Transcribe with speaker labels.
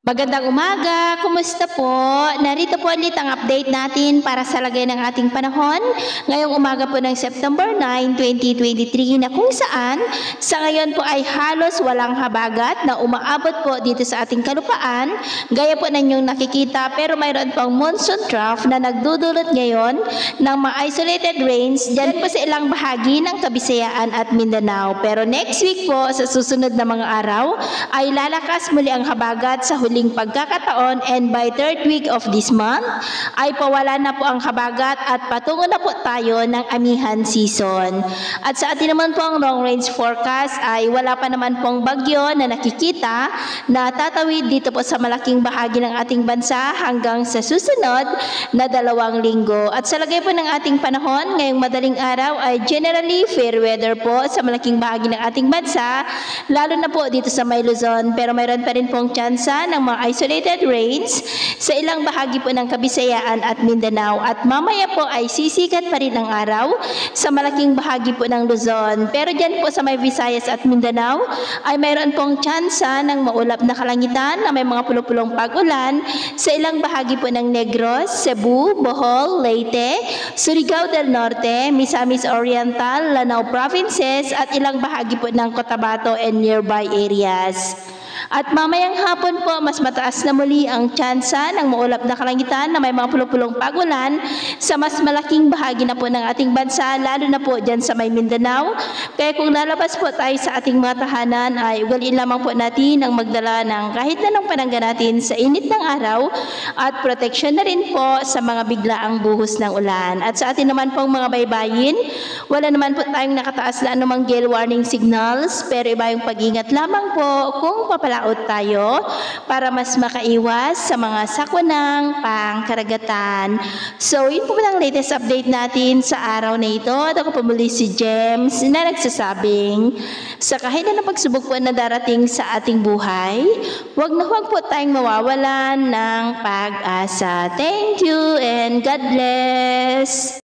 Speaker 1: Magandang umaga, kumusta po? Narito po ulit ang update natin para sa lagay ng ating panahon ngayong umaga po ng September 9, 2023 na kung saan sa ngayon po ay halos walang habagat na umaabot po dito sa ating kalupaan gaya po ng inyong nakikita, pero mayroon pang monsoon trough na nagdudulot ngayon ng mga isolated rains dyan po sa ilang bahagi ng Kabisayaan at Mindanao. Pero next week po sa susunod na mga araw ay lalakas muli ang habagat sa huling pagkakataon, and by third week of this month ay pawala na po ang habagat at patungo na po tayo ng amihan season. At sa atin naman po ang long range forecast ay wala pa naman pong bagyo na nakikita na tatawid dito po sa malaking bahagi ng ating bansa hanggang sa susunod na 2 linggo. At sa lagay po ng ating panahon ngayong madaling araw ay generally fair weather po sa malaking bahagi ng ating bansa, lalo na po dito sa May Luzon, pero mayroon pa rin pong tsansa ng mga isolated rains sa ilang bahagi po ng Kabisayaan at Mindanao, at mamaya po ay sisikat pa rin ang araw sa malaking bahagi po ng Luzon. Pero dyan po sa may Visayas at Mindanao ay mayroon pong tsansa ng maulap na kalangitan na may mga pulupulong pag-ulan sa ilang bahagi po ng Negros, Cebu, Bohol, Leyte, Surigao del Norte, Misamis Oriental, Lanao Provinces at ilang bahagi po ng Cotabato and nearby areas. At mamayang hapon po, mas mataas na muli ang tsansa ng maulap na kalangitan na may mga pulupulong pag-ulan sa mas malaking bahagi na po ng ating bansa, lalo na po dyan sa may Mindanao. Kaya kung lalabas po tayo sa ating mga tahanan ay ugaliin lamang po natin ang magdala ng kahit na ng panangga natin sa init ng araw at proteksyon na rin po sa mga biglaang buhos ng ulan. At sa atin naman pong mga baybayin, wala naman po tayong nakataas na anumang gale warning signals, pero iba yung pag-ingat lamang po kung papalaot tayo para mas makaiwas sa mga sakwanang pangkaragatan. So, yun po ang latest update natin sa araw na ito. At ako po muli si James na nagsasabing sa kahit na pagsubok po na darating sa ating buhay, huwag na huwag po tayong mawawalan ng pag-asa. Thank you and God bless!